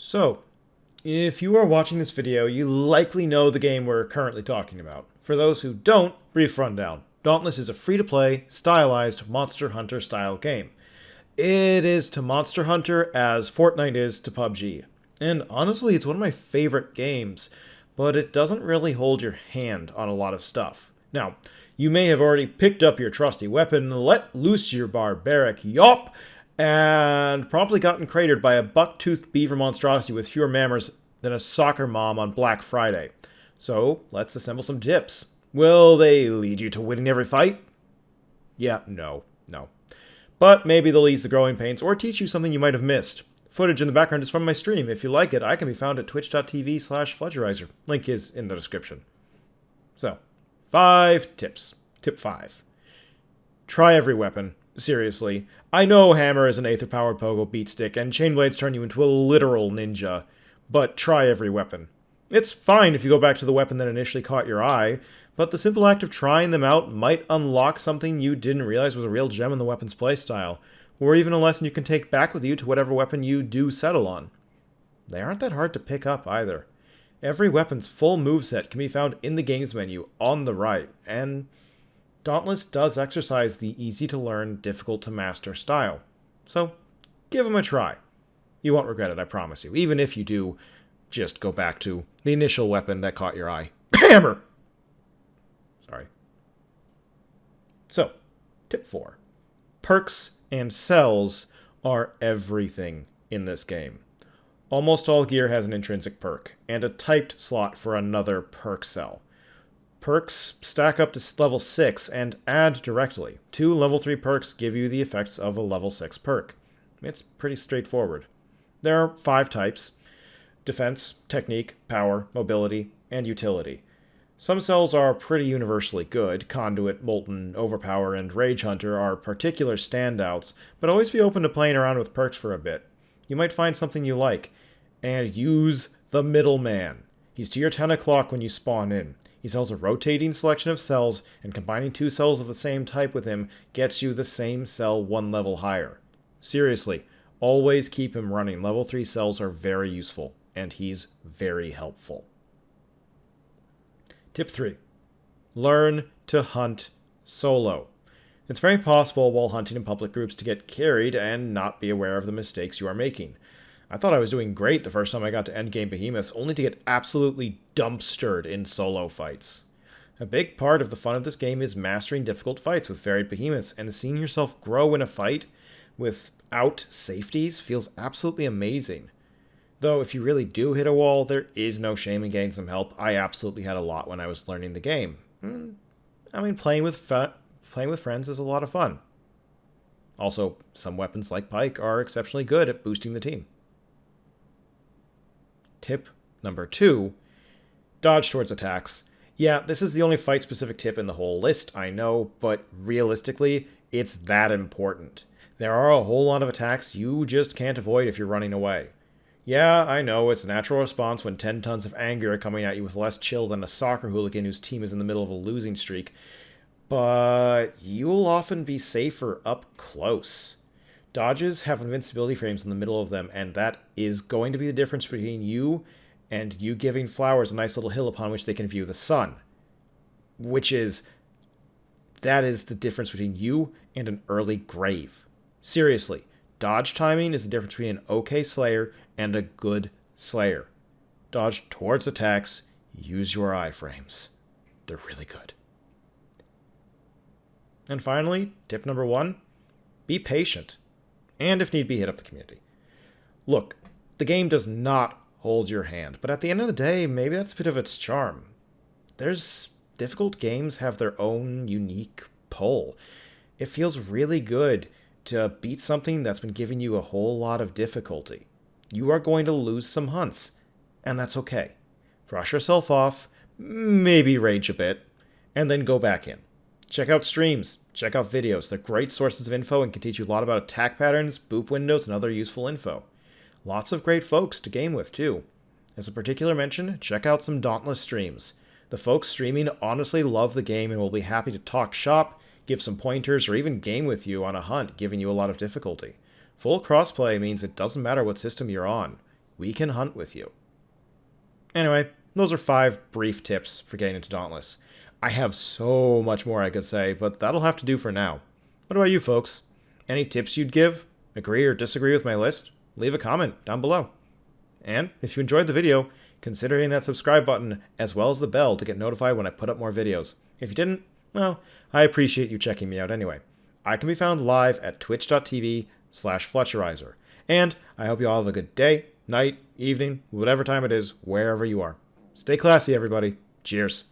So, if you are watching this video, you likely know the game we're currently talking about. For those who don't, brief rundown. Dauntless is a free-to-play, stylized Monster Hunter style game. It is to Monster Hunter as Fortnite is to PUBG. And honestly, it's one of my favorite games, but it doesn't really hold your hand on a lot of stuff. Now, you may have already picked up your trusty weapon, let loose your barbaric yop, and promptly gotten cratered by a buck-toothed beaver monstrosity with fewer mammers than a soccer mom on Black Friday. So, let's assemble some tips. Will they lead you to winning every fight? Yeah, no. But maybe they'll ease the growing pains or teach you something you might have missed. Footage in the background is from my stream. If you like it, I can be found at twitch.tv/Fledgerizer. Link is in the description. So, 5 tips. Tip 5. Try every weapon. Seriously. I know hammer is an aether-powered pogo beatstick, and chain blades turn you into a literal ninja, but try every weapon. It's fine if you go back to the weapon that initially caught your eye, but the simple act of trying them out might unlock something you didn't realize was a real gem in the weapon's playstyle, or even a lesson you can take back with you to whatever weapon you do settle on. They aren't that hard to pick up either. Every weapon's full moveset can be found in the game's menu on the right, and Dauntless does exercise the easy-to-learn, difficult-to-master style. So, give them a try. You won't regret it, I promise you, even if you do just go back to the initial weapon that caught your eye. Hammer! Sorry. So, tip 4. Perks and cells are everything in this game. Almost all gear has an intrinsic perk, and a typed slot for another perk cell. Perks stack up to level 6 and add directly. 2 level 3 perks give you the effects of a level 6 perk. It's pretty straightforward. There are 5 types: defense, technique, power, mobility, and utility. Some cells are pretty universally good. Conduit, Molten, Overpower, and Rage Hunter are particular standouts, but always be open to playing around with perks for a bit. You might find something you like. And use the middleman. He's to your 10 o'clock when you spawn in. He sells a rotating selection of cells, and combining 2 cells of the same type with him gets you the same cell 1 level higher. Seriously, always keep him running. Level 3 cells are very useful, and he's very helpful. Tip 3. Learn to hunt solo. It's very possible while hunting in public groups to get carried and not be aware of the mistakes you are making. I thought I was doing great the first time I got to endgame behemoths, only to get absolutely dumpstered in solo fights. A big part of the fun of this game is mastering difficult fights with varied behemoths, and seeing yourself grow in a fight without safeties feels absolutely amazing. Though if you really do hit a wall, there is no shame in getting some help. I absolutely had a lot when I was learning the game. I mean, playing with friends is a lot of fun. Also, some weapons like Pike are exceptionally good at boosting the team. Tip number 2, dodge towards attacks. Yeah, this is the only fight-specific tip in the whole list, I know, but realistically, it's that important. There are a whole lot of attacks you just can't avoid if you're running away. Yeah, I know, it's a natural response when 10 tons of anger are coming at you with less chill than a soccer hooligan whose team is in the middle of a losing streak, but you'll often be safer up close. Dodges have invincibility frames in the middle of them, and that is going to be the difference between you and you giving flowers a nice little hill upon which they can view the sun. That is the difference between you and an early grave. Seriously, dodge timing is the difference between an okay Slayer and a good Slayer. Dodge towards attacks, use your iframes. They're really good. And finally, tip number 1, be patient. And if need be, hit up the community. Look, the game does not hold your hand, but at the end of the day, maybe that's a bit of its charm. Difficult games have their own unique pull. It feels really good to beat something that's been giving you a whole lot of difficulty. You are going to lose some hunts, and that's okay. Brush yourself off, maybe rage a bit, and then go back in. Check out streams, check out videos. They're great sources of info and can teach you a lot about attack patterns, boop windows, and other useful info. Lots of great folks to game with, too. As a particular mention, check out some Dauntless streams. The folks streaming honestly love the game and will be happy to talk shop, give some pointers, or even game with you on a hunt, giving you a lot of difficulty. Full crossplay means it doesn't matter what system you're on. we can hunt with you. Anyway, those are 5 brief tips for getting into Dauntless. I have so much more I could say, but that'll have to do for now. What about you folks? Any tips you'd give? Agree or disagree with my list? Leave a comment down below. And if you enjoyed the video, consider hitting that subscribe button as well as the bell to get notified when I put up more videos. If you didn't, well, I appreciate you checking me out anyway. I can be found live at twitch.tv/Fletcherizer. And I hope you all have a good day, night, evening, whatever time it is, wherever you are. Stay classy, everybody. Cheers.